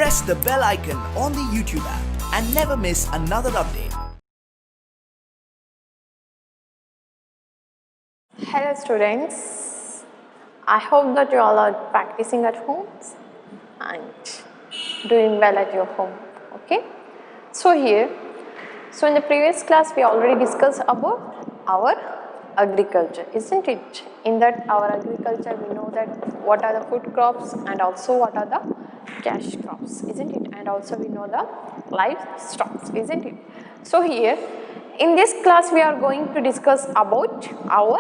press the bell icon on the YouTube app and never miss another update. Hello students, I hope that you all are practicing at home and doing well at your home. Okay, so in the previous class we already discussed about our agriculture, isn't it? In that our agriculture, we know that what are the food crops and also what are the cash crops, isn't it? And also we know the livestock, isn't it? So here in this class we are going to discuss about our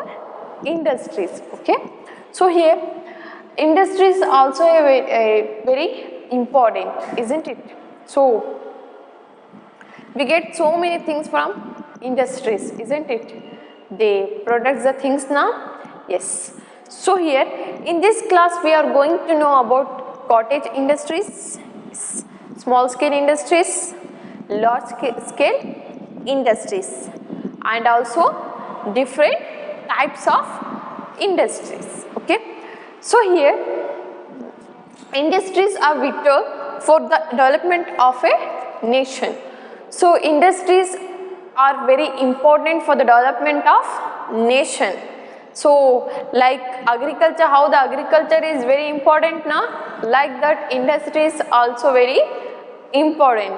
industries. Okay, so here industries also a very important, isn't it? So we get so many things from industries, isn't it? They produce the things now. Yes. So here in this class we are going to know about cottage industries, small scale industries, large scale industries, and also different types of industries. Okay. So here industries are vital for the development of a nation. So industries are very important for the development of nation. So like agriculture, how the agriculture is very important now, like that industries also very important.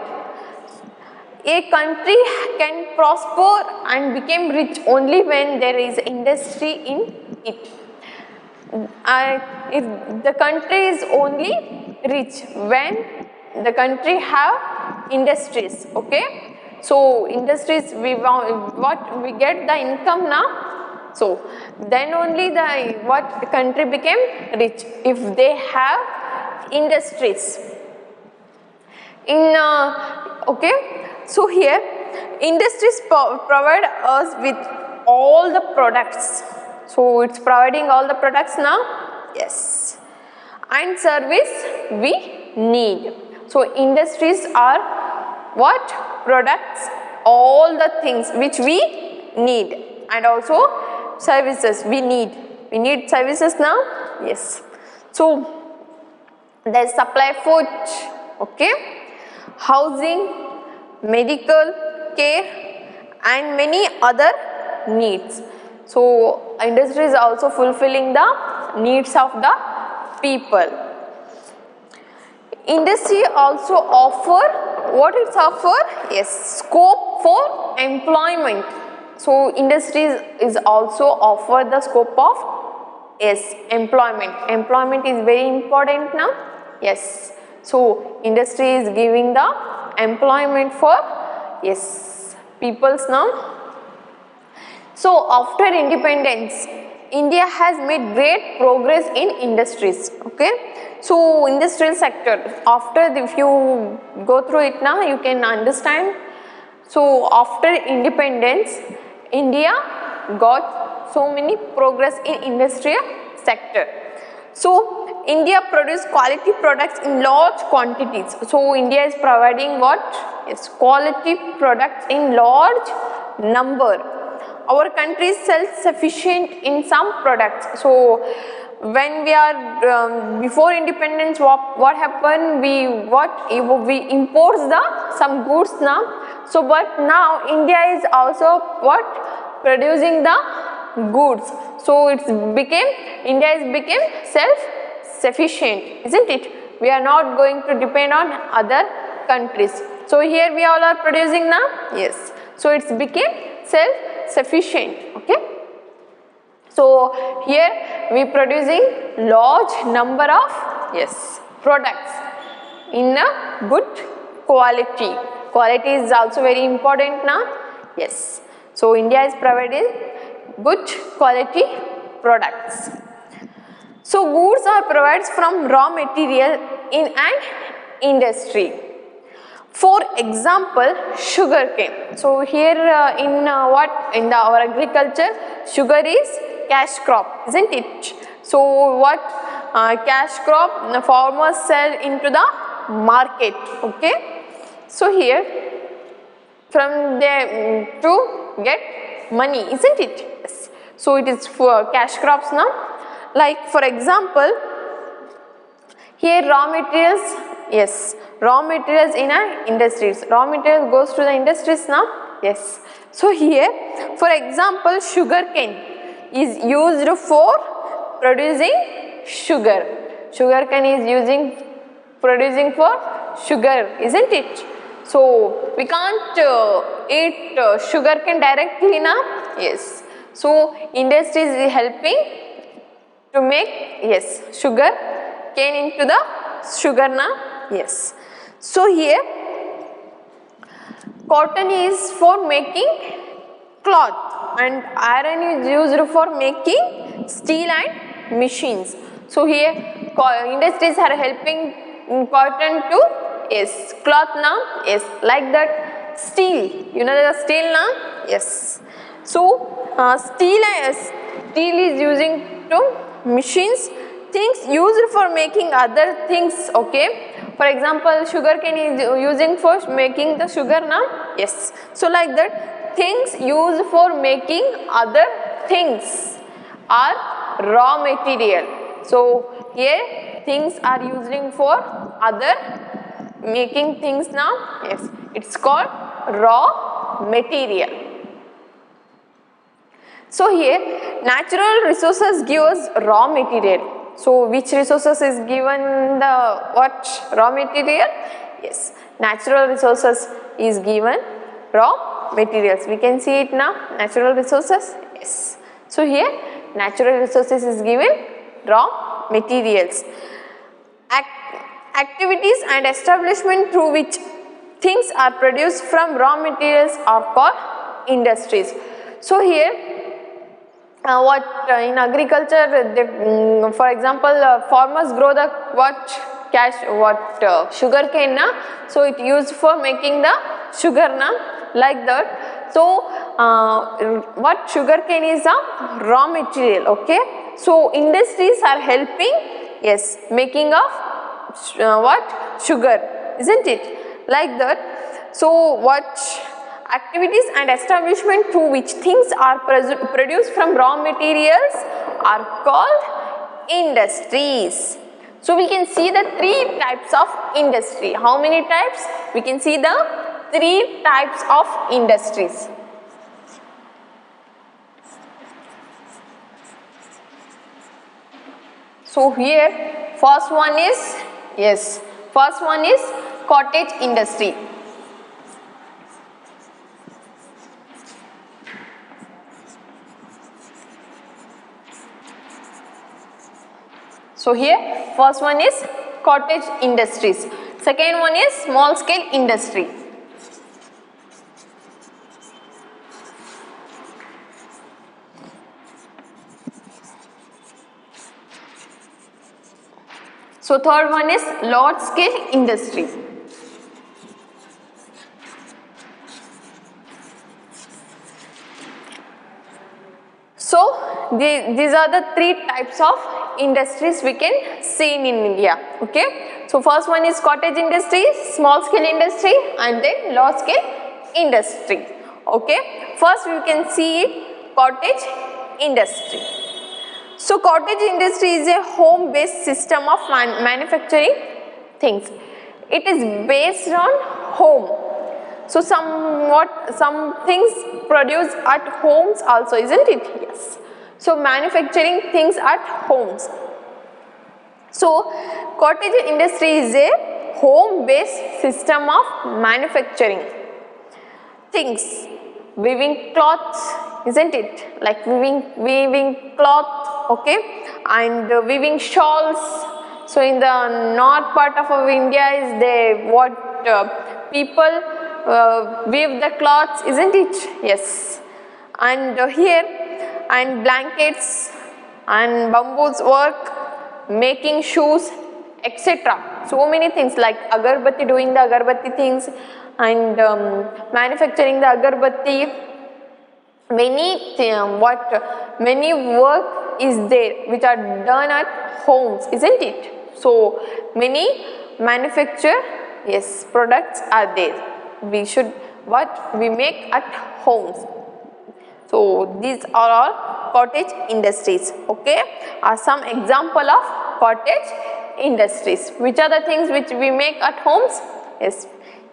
A country can prosper and become rich only when there is industry in it. If the country is only rich when the country have industries. Okay, so industries, we want what we get the income now, so then only the what country became rich if they have industries in okay. So here industries provide us with all the products, so it's providing all the products now, yes, and service we need. So industries are what products, all the things which we need, and also services we need. We need services now, yes. So they supply food, okay, housing, medical care, and many other needs. So industry is also fulfilling the needs of the people. Industry also offer, what it offer? Yes, scope for employment. So industries is also offer the scope of, yes, employment. Employment is very important now, yes. So industry is giving the employment for, yes, peoples now. So after independence, India has made great progress in industries. Okay, so industrial sector, after if you go through it now you can understand. So after independence, India got so many progress in industrial sector. So India produce quality products in large quantities. So India is providing what? Yes, quality products in large number. Our country is self-sufficient in some products. So when we are before independence, what happened? We import some goods now. So but now India is also what? Producing the goods. So India is became self-sufficient, isn't it? We are not going to depend on other countries. So here we all are producing now, yes. So it's became self-sufficient. Okay, so here we producing large number of, yes, products in a good quality. Quality is also very important now, yes. So India is providing good quality products. So goods are provided from raw material in an industry. For example, sugarcane. So here in our agriculture, sugar is cash crop, isn't it? So what cash crop the farmers sell into the market. Okay, so here from there to get money, isn't it? Yes. So it is for cash crops now. Like for example, here raw materials Yes, raw materials in our industries. Raw material goes to the industries now. Yes. So here, for example, sugar cane is used for producing sugar. Sugar cane is producing for sugar, isn't it? So we can't eat sugar cane directly now. Yes. So industries is helping to make, yes, sugar cane into the sugar now. Yes. So here cotton is for making cloth and iron is used for making steel and machines. So here industries are helping cotton to, yes, cloth now. Yes, like that steel, you know the steel now. Yes. So steel is using to machines, things used for making other things. Okay, for example, sugar cane is using for making the sugar now. Yes. So like that things used for making other things are raw material. So here things are using for other making things now. Yes, it's called raw material. So here natural resources give us raw material. So which resources is given the what raw material? Yes, natural resources is given raw materials. We can see it now, natural resources. Yes. So here natural resources is given raw materials. Activities and establishment through which things are produced from raw materials are called industries. So here what in agriculture, for example, farmers grow the sugar cane na, so it used for making the sugar na, like that. So what sugar cane is a raw material. Okay, so industries are helping, yes, making of what sugar, isn't it, like that. So what activities and establishment through which things are produced from raw materials are called industries. So we can see the three types of industry. How many types? We can see the three types of industries. So here first one is, yes, first one is cottage industry. So here first one is cottage industries. Second one is small scale industry. So third one is large scale industry. So these are the three types of industries we can see in India. Okay, so first one is cottage industry, small scale industry, and then large scale industry. Okay, first we can see cottage industry. So cottage industry is a home based system of manufacturing things. It is based on home. So some things produced at homes also, isn't it? Yes. So manufacturing things at homes. So cottage industry is a home based system of manufacturing things, weaving cloths, isn't it? Like weaving cloth, okay, and weaving shawls. So in the north part of India is people weave the cloths, isn't it? Yes. And here, and blankets and bamboos work, making shoes, etc. So many things like agarbatti, doing the agarbatti things, and manufacturing the agarbatti. Many work is there which are done at homes, isn't it? So many manufacture, yes, products are there. We should we make at homes. So these are all cottage industries. Okay, are some example of cottage industries. Which are the things which we make at homes?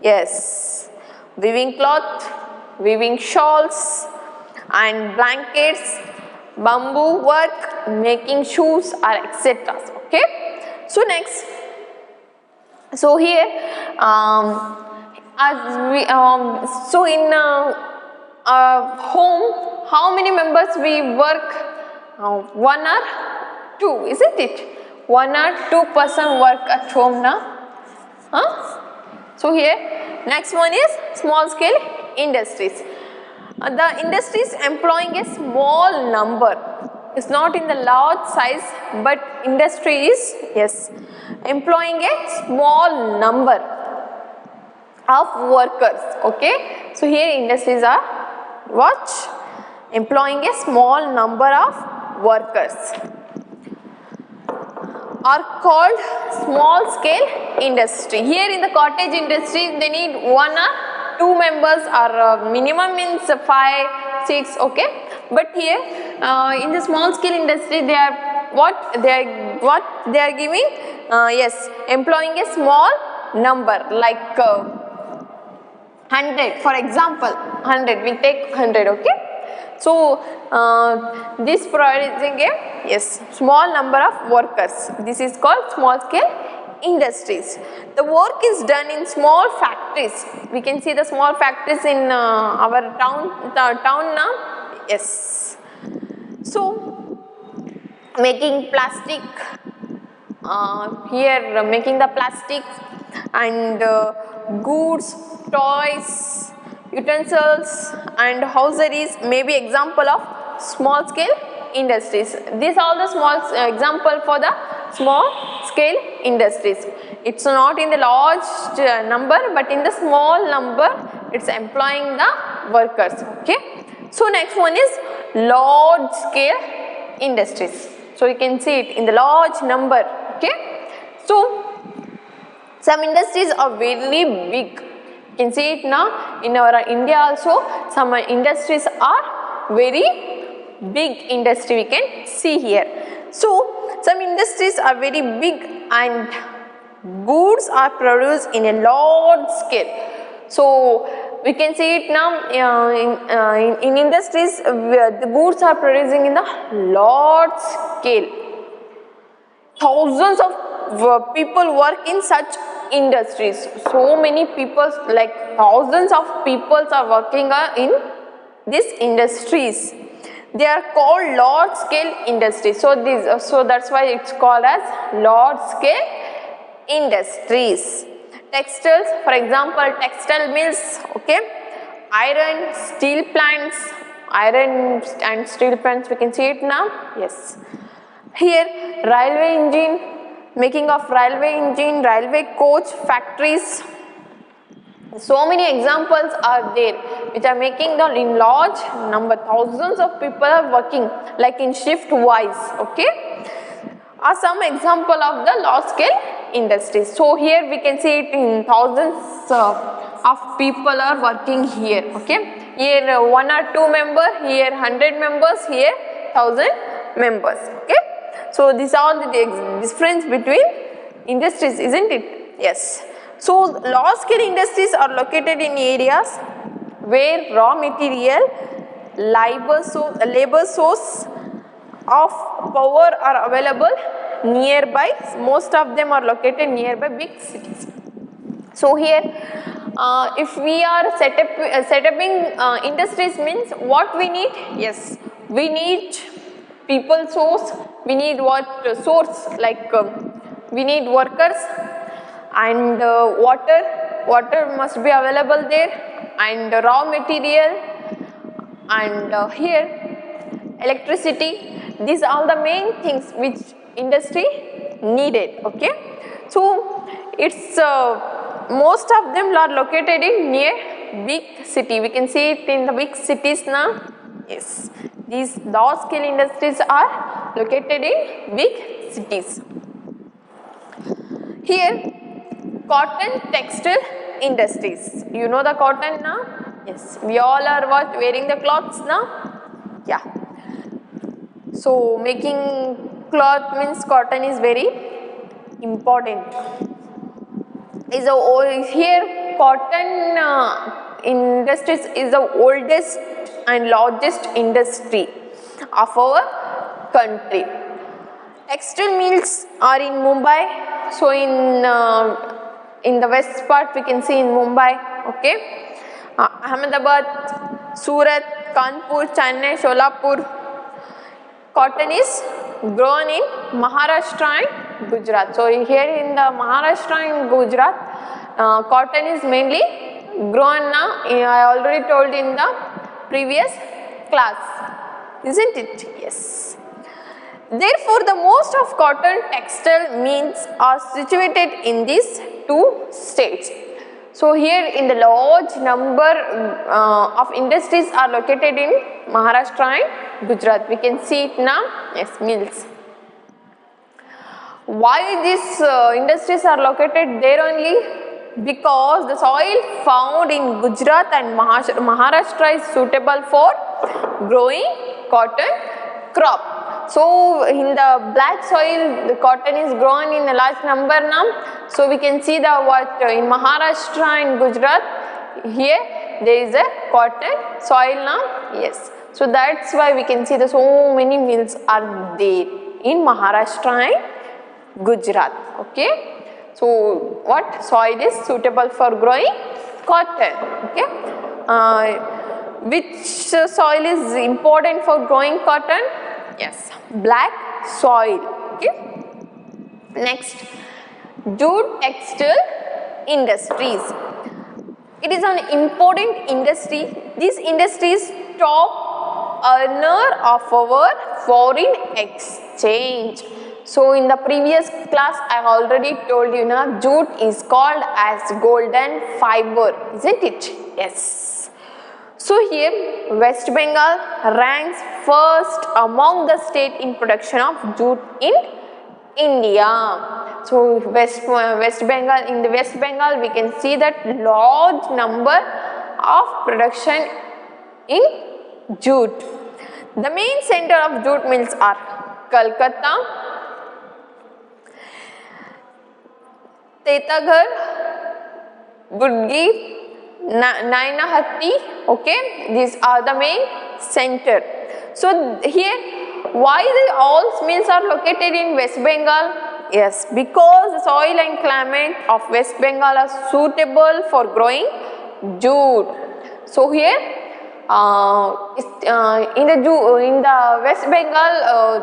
Yes, weaving cloth, weaving shawls and blankets, bamboo work, making shoes, or etc. Okay. So next, so here as we so in home, how many members we work? One or two, isn't it? One or two person work at home now. So here next one is small scale industries. The industries employing a small number. It's not in the large size, but industry is employing a small number of workers. Okay, so here industries are what? Employing a small number of workers are called small scale industry. Here in the cottage industry, they need one or two members, or minimum means 5, 6. Okay, but here in the small scale industry, they are what they are giving? Employing a small number like 100. For example, 100. We take 100. Okay. So this providing a small number of workers. This is called small scale industries. The work is done in small factories. We can see the small factories in our town now. Yes. So making plastic. Here making the plastics and goods, toys, utensils and hosieries may be example of small scale industries. These are the small example for the small scale industries. It's not in the large number, but in the small number it's employing the workers. Okay. So next one is large scale industries. So you can see it in the large number. Okay. So some industries are very big. You can see it now in our India also. Some industries are very big industry, we can see here. So some industries are very big and goods are produced in a large scale. So we can see it now in industries where the goods are producing in the large scale. Thousands of people work in such industries. So many people, like thousands of people are working in these industries. They are called large scale industries. So that's why it's called as large scale industries. Textiles, for example, textile mills. Okay, iron, steel plants, iron and steel plants. We can see it now. Yes. Here railway engine, making of railway engine, railway coach factories. So many examples are there which are making the in large number. Thousands of people are working like in shift wise. Okay, are some example of the large scale industries. So here we can see it in thousands of people are working here. Okay, here 1 or 2 member, here 100 members, here 1000 members. Okay. So these are the difference between industries, isn't it? Yes. So large scale industries are located in areas where raw material, labor source of power are available nearby. Most of them are located nearby big cities. So here if we are setting industries means what we need? Yes, we need people source, we need what source, like we need workers and water must be available there, and raw material, and here electricity. These are the main things which industry needed. Okay, so it's most of them are located in near big city. We can see it in the big cities now. Yes, these large scale industries are located in big cities. Here cotton textile industries. You know the cotton now? Yes, we all are what, wearing the cloths now? Yeah. So making cloth means cotton is very important. Is the here cotton industries is the oldest and largest industry of our country. Textile mills are in Mumbai. So in the west part we can see in Mumbai. Okay, Ahmedabad, Surat, Kanpur, Chennai, Solapur. Cotton is grown in Maharashtra and Gujarat. So here in the Maharashtra and Gujarat, cotton is mainly grown now. I already told in the previous class, isn't it? Yes. Therefore, the most of cotton textile mills are situated in these two states. So here in the large number of industries are located in Maharashtra and Gujarat. We can see it now. Yes, mills. Why these industries are located there only? Because the soil found in Gujarat and Maharashtra is suitable for growing cotton crop. So in the black soil the cotton is grown in a large number now. So we can see the what in Maharashtra and Gujarat here there is a cotton soil now. Yes. So that's why we can see that so many mills are there in Maharashtra and Gujarat. Okay. So what soil is suitable for growing cotton? Okay. Which soil is important for growing cotton? Yes, black soil. Okay. Next, jute textile industries. It is an important industry. This industry is top earner of our foreign exchange. So in the previous class I already told you now, jute is called as golden fiber, isn't it? Yes. So here West Bengal ranks first among the state in production of jute in India. So West Bengal, in the West Bengal we can see that large number of production in jute. The main center of jute mills are Kolkata, Tetaghar, Budgi, Nainahatti. Okay, these are the main center. So here why all mills are located in West Bengal? Yes, because the soil and climate of West Bengal are suitable for growing jute. So here in the West Bengal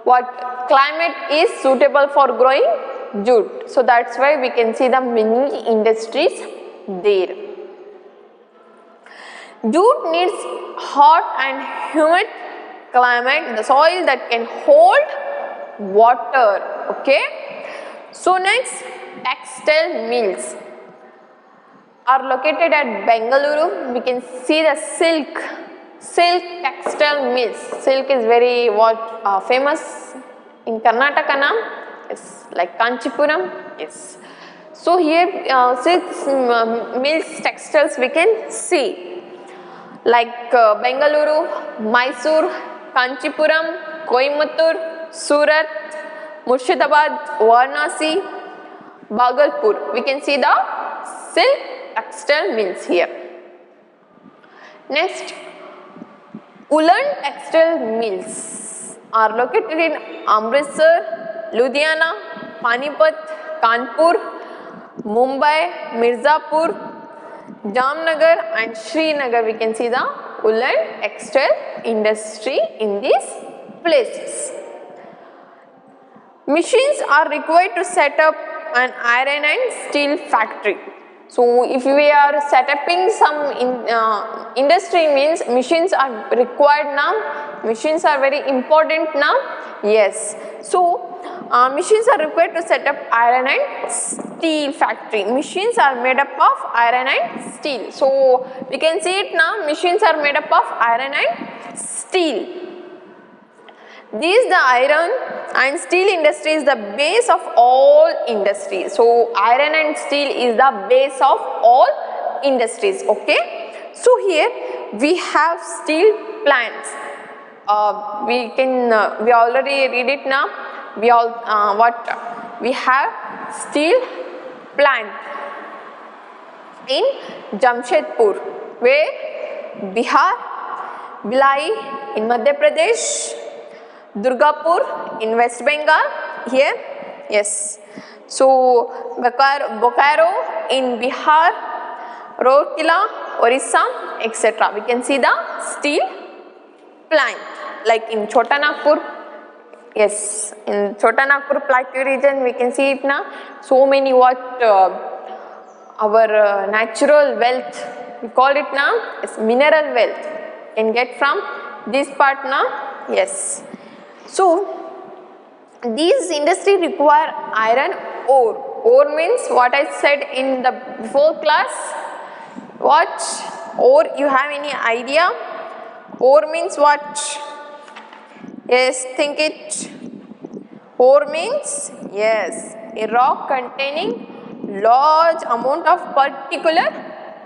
what climate is suitable for growing jute. So that's why we can see the many industries there. Jute needs hot and humid climate, the soil that can hold water. Okay. So next, textile mills are located at Bengaluru. We can see the silk textile mills. Silk is very famous in Karnataka now. Yes, like Kanchipuram. Yes. So here silk mills textiles we can see like Bengaluru, Mysore, Kanchipuram, Coimbatore, Surat, Murshidabad, Varanasi, Bhagalpur. We can see the silk textile mills here. Next, woolen textile mills are located in Amritsar, Ludhiana, Panipat, Kanpur, Mumbai, Mirzapur, Jamnagar and Srinagar. We can see the woolen textile industry in these places. Machines are required to set up an iron and steel factory. So if we are setting some industry means machines are required now. Machines are very important now. Yes. So machines are required to set up iron and steel factory. Machines are made up of iron and steel. So we can see it now. Machines are made up of iron and steel. The iron and steel industry is the base of all industries. So iron and steel is the base of all industries. Okay. So here we have steel plants. We already read it now. We all we have steel plant in Jamshedpur, where Bihar, Bhilai in Madhya Pradesh, Durgapur in West Bengal, here, yes. So Bokaro in Bihar, Rourkela, Orissa, etc. We can see the steel plant, like in Chota Nagpur, yes, in Chota Nagpur Plateau region we can see it now. So many our natural wealth, we call it now, is mineral wealth, can get from this part now, yes. So these industries require iron ore. Ore means what I said in the before class. What ore? You have any idea? Ore means what? Yes, think it. Ore means, yes, a rock containing large amount of particular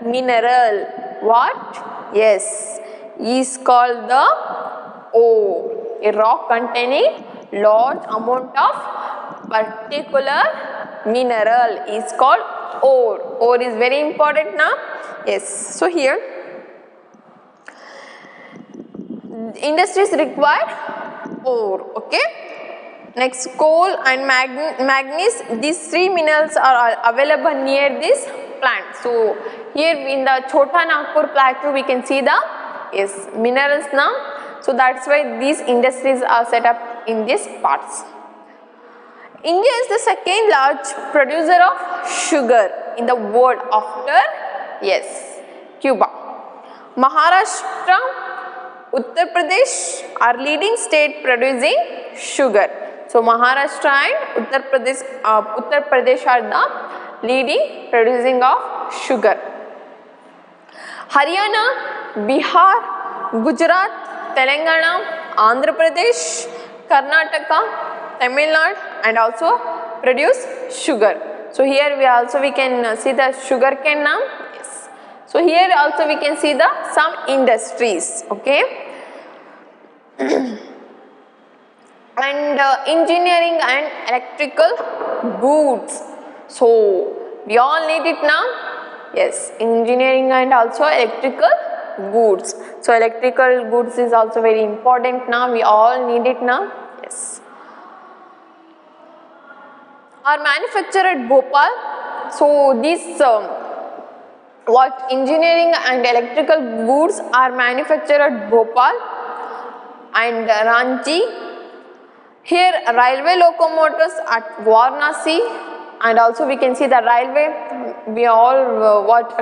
mineral. What? Yes, is called the ore. A rock containing large amount of particular mineral is called ore. Ore is very important now. Yes. So here industries require ore. Okay. Next, coal and manganese. These three minerals are available near this plant. So here in the Chota Nagpur plateau we can see the minerals now. So that's why these industries are set up in these parts. India is the second large producer of sugar in the world after, Cuba. Maharashtra, Uttar Pradesh are leading state producing sugar. So Maharashtra and Uttar Pradesh are the leading producing of sugar. Haryana, Bihar, Gujarat, Telangana, Andhra Pradesh, Karnataka, Tamil Nadu and also produce sugar. So here we can see the sugar cane now. Yes. So here also we can see the some industries. Okay. And engineering and electrical goods. So we all need it now. Yes, engineering and also electrical goods. So electrical goods is also very important now. We all need it now. Yes. Are manufactured at Bhopal. So these what engineering and electrical goods are manufactured at Bhopal and Ranchi. Here railway locomotives at Varanasi, and also we can see the railway. We all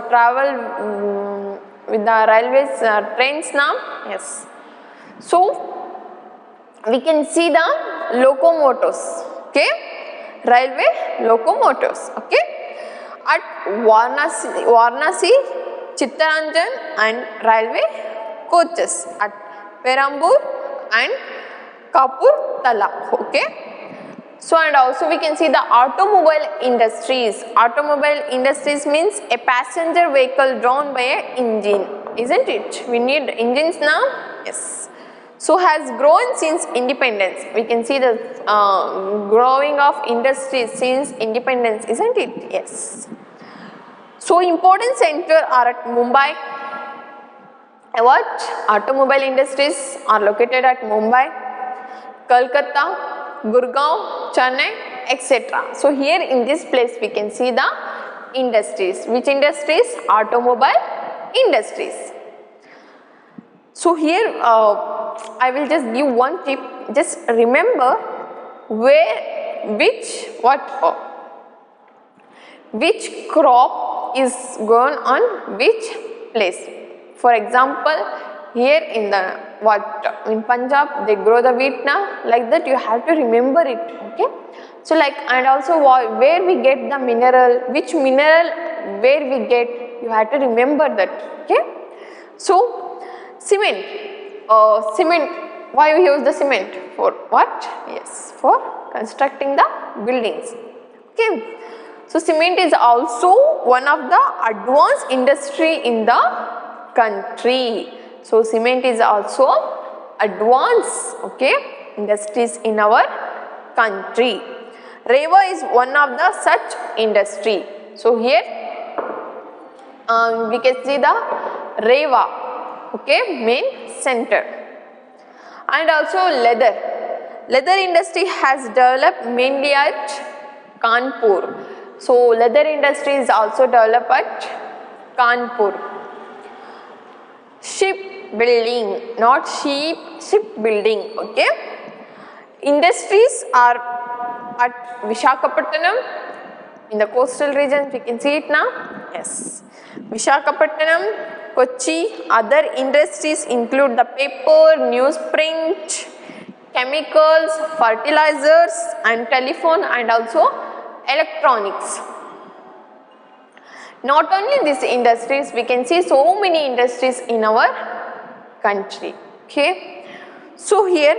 travel with the railways trains now. Yes. So we can see the locomotives. Okay, railway locomotives. Okay, at Varanasi, Chittaranjan and railway coaches at Perambur and Kapur Tala. Okay. So and also we can see the automobile industries. Automobile industries means a passenger vehicle drawn by an engine, isn't it? We need engines now. Yes. So has grown since independence. We can see the growing of industries since independence, isn't it? Yes. So important centers are at Mumbai. What? Automobile industries are located at Mumbai, Kolkata, Gurgaon, Chennai, etc. So here in this place we can see the industries. Which industries? Automobile industries. So here I will just give one tip. Just remember which crop is grown on which place. For example, here in in Punjab they grow the wheat now, like that you have to remember it. Okay. So like, and also where we get the mineral, which mineral where we get, you have to remember that. Okay. So cement, why we use the cement? For what? Yes, for constructing the buildings. Okay. So cement is also one of the advanced industry in the country. So cement is also advanced, okay, industries in our country. Rewa is one of the such industry. So here we can see the Rewa, okay, main center. And also leather. Leather industry has developed mainly at Kanpur. So leather industry is also developed at Kanpur. Shipbuilding, not sheep, shipbuilding, okay. Industries are at Visakhapatnam. In the coastal regions, we can see it now. Yes. Visakhapatnam, Kochi. Other industries include the paper, newsprint, chemicals, fertilizers, and telephone, and also electronics. Not only these industries, we can see so many industries in our country. Okay. So here,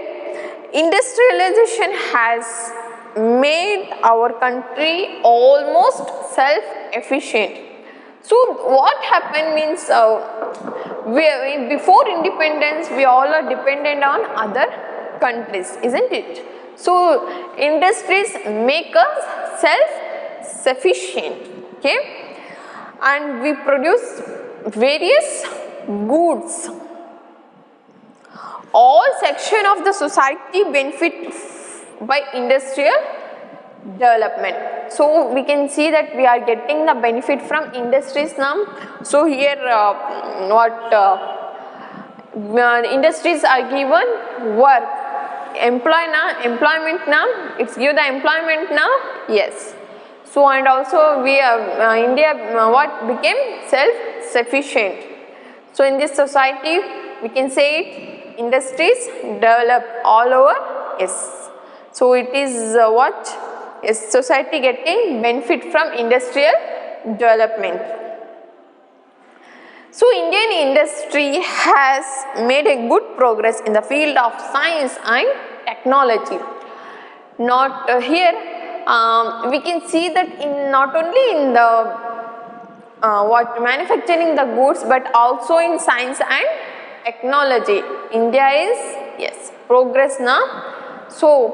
industrialization has made our country almost self-efficient. So what happened means, before independence, we all are dependent on other countries, isn't it? So industries make us self-sufficient, okay? And we produce various goods. All section of the society benefit by industrial development. So we can see that we are getting the benefit from industries now. So here industries are given work, employment now, it's give the employment now, yes. So and also we India what became self-sufficient. So in this society we can say it, industries develop all over, yes. So it is what is society getting benefit from industrial development. So Indian industry has made a good progress in the field of science and technology. Not here we can see that in not only in the manufacturing the goods, but also in science and technology. India is, yes, progress now. So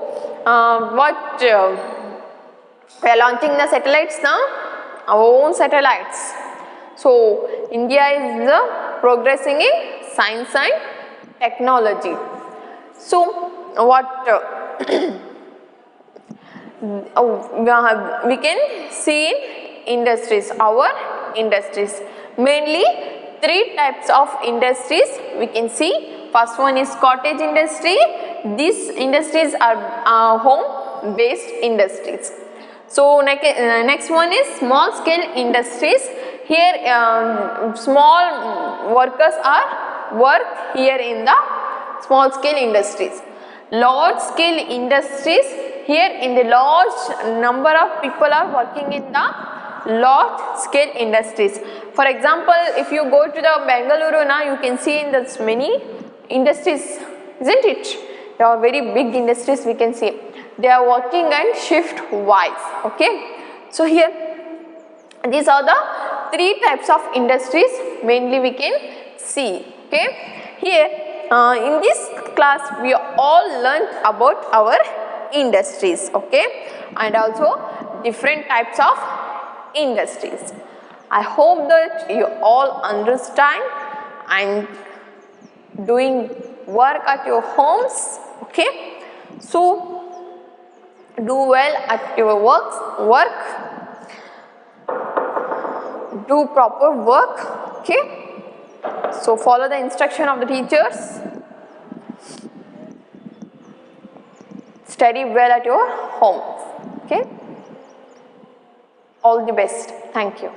we are launching the satellites now, our own satellites. So India is progressing in science and technology. So what we can see in industries, our industries, mainly three types of industries we can see. First one is cottage industry. These industries are home based industries. So next one is small scale industries. Here small workers are work here in the small scale industries. Large scale industries, here in the large number of people are working in the large scale industries. For example, if you go to the Bengaluru now, you can see in this many industries, isn't it? There are very big industries we can see. They are working and shift wise, okay. So here these are the three types of industries mainly we can see, okay. Here in this class we all learned about our industries, okay, and also different types of industries. I hope that you all understand and doing work at your homes, okay. So do well at your work, do proper work, okay. So follow the instruction of the teachers, study well at your homes, okay. All the best. Thank you.